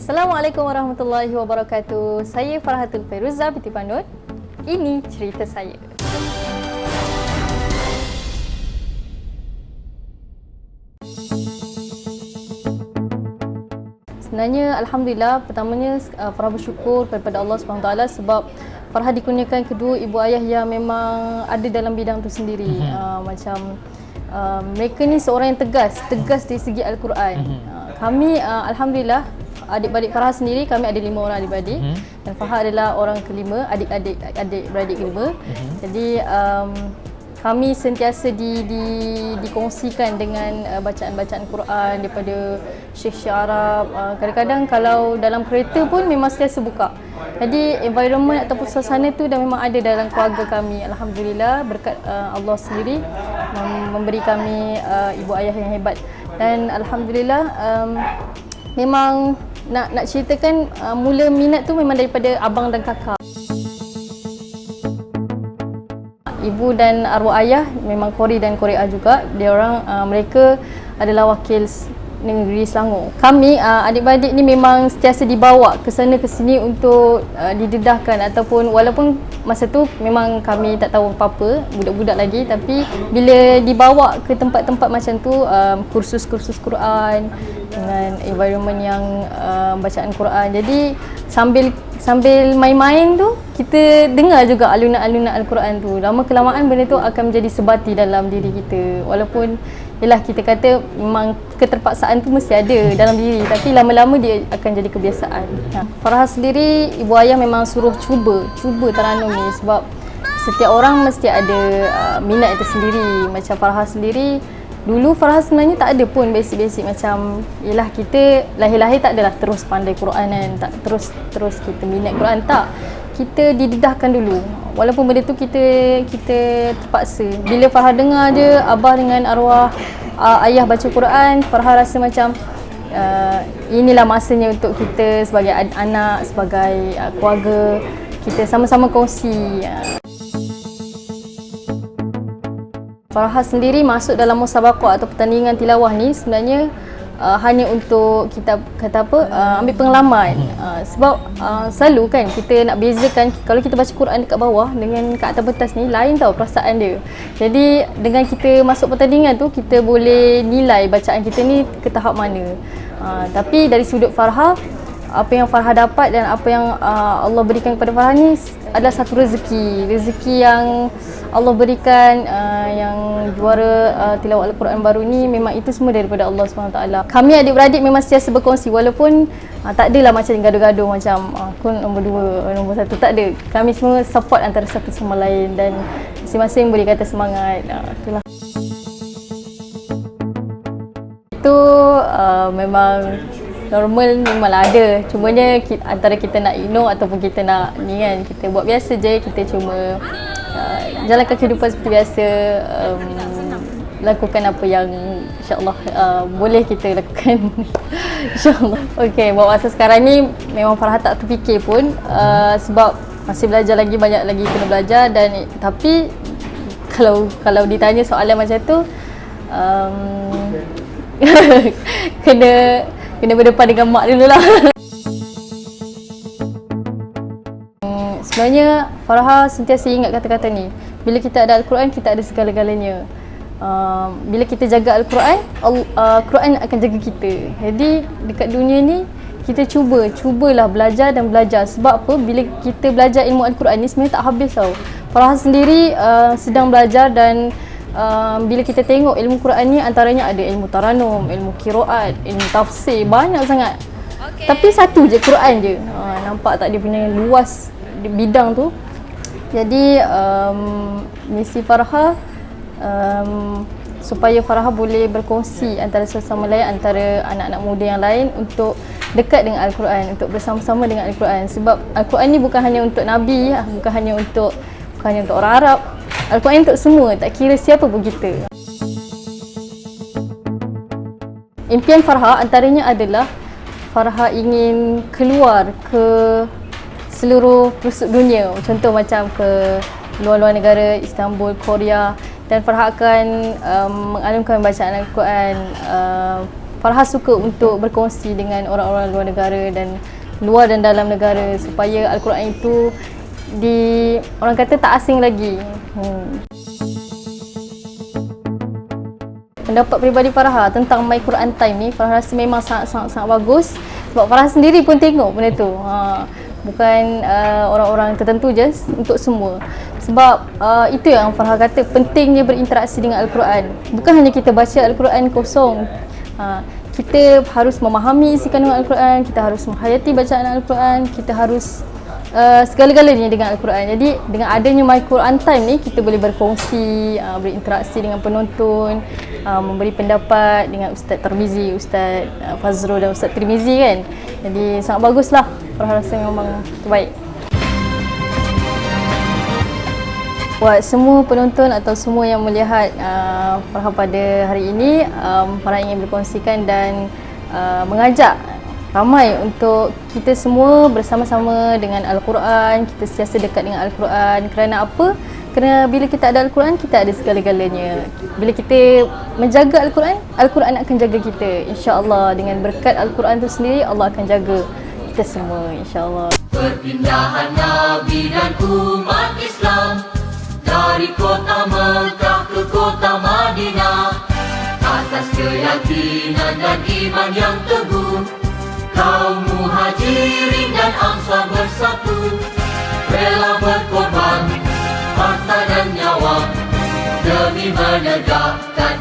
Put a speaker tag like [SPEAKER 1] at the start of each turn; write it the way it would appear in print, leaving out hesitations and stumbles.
[SPEAKER 1] Assalamualaikum warahmatullahi wabarakatuh. Saya Farhatul Fairuzah binti Panut. Ini cerita saya. Sebenarnya alhamdulillah, pertamanya Farah bersyukur kepada Allah SWT sebab Farah dikurniakan kedua ibu ayah yang memang ada dalam bidang tu sendiri. Mereka ni seorang yang tegas dari segi Al-Quran. Kami alhamdulillah, adik-beradik Farah sendiri, kami ada 5 orang adik-beradik. Dan Farah adalah orang kelima, adik-beradik kelima. Jadi kami sentiasa dikongsikan dengan bacaan-bacaan Quran daripada Syekh Arab. Kadang-kadang kalau dalam kereta pun memang sentiasa buka. Jadi environment ataupun suasana tu dah memang ada dalam keluarga kami. Alhamdulillah, berkat Allah sendiri memberi kami ibu ayah yang hebat. Dan alhamdulillah, memang nak ceritakan mula minat tu memang daripada abang dan kakak. Ibu dan arwah ayah memang Qori dan Qoreah juga. Mereka adalah wakil negeri Selangor. Kami adik-beradik ni memang sentiasa dibawa ke sana ke sini untuk didedahkan, ataupun walaupun masa tu memang kami tak tahu apa-apa, budak-budak lagi, tapi bila dibawa ke tempat-tempat macam tu, kursus-kursus Quran dengan environment yang bacaan Quran. Jadi sambil main-main tu, kita dengar juga alunan-alunan Al-Quran tu. Lama kelamaan benda tu akan menjadi sebati dalam diri kita. Walaupun yelah, kita kata memang keterpaksaan tu mesti ada dalam diri, tapi lama-lama dia akan jadi kebiasaan. Farah sendiri, ibu ayah memang suruh cuba Taranum ni sebab setiap orang mesti ada minat itu sendiri. Macam Farah sendiri, dulu Farah sebenarnya tak ada pun basic-basic macam, yelah, kita lahir-lahir tak adalah terus pandai Quran kan, tak terus kita minat Quran, tak. Kita didedahkan dulu. Walaupun benda tu kita terpaksa. Bila Farah dengar je abah dengan arwah ayah baca Quran, Farah rasa macam inilah masanya untuk kita sebagai anak, sebagai keluarga, kita sama-sama kongsi. Farah sendiri masuk dalam musabaqah atau pertandingan tilawah ni sebenarnya hanya untuk kita ambil pengalaman. Sebab selalu kan kita nak bezakan, kalau kita baca Quran dekat bawah dengan kat atas pentas ni, lain tau perasaan dia. Jadi dengan kita masuk pertandingan tu, kita boleh nilai bacaan kita ni ke tahap mana. Tapi dari sudut Farah, apa yang Farah dapat dan apa yang Allah berikan kepada Farah ni adalah satu rezeki yang Allah berikan. Yang juara tilawah Al-Quran baru ni, memang itu semua daripada Allah SWT. Kami adik-beradik memang sentiasa berkongsi, walaupun tak adalah macam gaduh-gaduh macam aku nombor 2, nombor 1, tak ada. Kami semua support antara satu sama lain dan masing-masing beri kata semangat. Itulah. Itu memang normal, memanglah ada. Cumanya antara kita nak ignore ataupun kita nak ni kan, kita buat biasa je. Kita cuma jalankan kehidupan seperti biasa, lakukan apa yang insyaAllah boleh kita lakukan. InsyaAllah. Okay, buat masa sekarang ni memang Farah tak terfikir pun, sebab masih belajar lagi, banyak lagi kena belajar. Dan tapi kalau ditanya soalan macam tu, kena berdepan dengan mak dulu lah. Sebenarnya Farah sentiasa ingat kata-kata ni. Bila kita ada Al-Quran, kita ada segala-galanya. Bila kita jaga Al-Quran, Quran akan jaga kita. Jadi dekat dunia ni, kita cubalah belajar dan belajar. Sebab apa? Bila kita belajar ilmu Al-Quran ni sebenarnya tak habis tau. Farah sendiri sedang belajar, dan bila kita tengok ilmu Quran ni, antaranya ada ilmu taranum, ilmu qiraat, ilmu tafsir, banyak sangat. Tapi satu je, Quran je. Nampak tak dia punya luas bidang tu. Jadi misi Farah supaya Farah boleh berkongsi antara sesama lain, antara anak-anak muda yang lain, untuk dekat dengan Al-Quran, untuk bersama-sama dengan Al-Quran. Sebab Al-Quran ni bukan hanya untuk Nabi, bukan hanya untuk orang Arab. Al-Quran untuk semua, tak kira siapa pun kita. Impian Farah antaranya adalah Farah ingin keluar ke seluruh pelosok dunia. Contoh macam ke luar-luar negara, Istanbul, Korea. Dan Farah akan mengalunkan bacaan Al-Quran Farah suka untuk berkongsi dengan orang-orang luar negara dan luar dan dalam negara supaya Al-Quran itu orang kata tak asing lagi. Pendapat peribadi Farah tentang My Quran Time ni, Farah rasa memang sangat bagus sebab Farah sendiri pun tengok benda tu. Bukan orang-orang tertentu je, untuk semua. Sebab itu yang Farah kata, pentingnya berinteraksi dengan Al-Quran. Bukan hanya kita baca Al-Quran kosong. Kita harus memahami isi kandungan Al-Quran, kita harus menghayati bacaan Al-Quran, kita harus segala-galanya dengan Al-Quran. Jadi dengan adanya My Quran Time ni, kita boleh berkongsi, berinteraksi dengan penonton, memberi pendapat dengan Ustaz Tarmizi, Ustaz Fazrul dan Ustaz Tirmizi kan. Jadi sangat baguslah. Farah rasa memang terbaik. Buat semua penonton atau semua yang melihat Farah pada hari ini, Farah ingin berkongsikan dan mengajak ramai untuk kita semua bersama-sama dengan Al-Quran, kita sentiasa dekat dengan Al-Quran. Kerana apa? Kerana bila kita ada Al-Quran, kita ada segala-galanya. Bila kita menjaga Al-Quran, Al-Quran akan jaga kita. InsyaAllah dengan berkat Al-Quran itu sendiri, Allah akan jaga kita semua, insyaAllah.
[SPEAKER 2] Perpindahan Nabi dan umat Islam dari kota Mekah ke kota Madinah, atas keyakinan dan iman yang teguh, kaum muhajirin dan ansar bersatu, rela berkorban harta dan nyawa demi menegakkan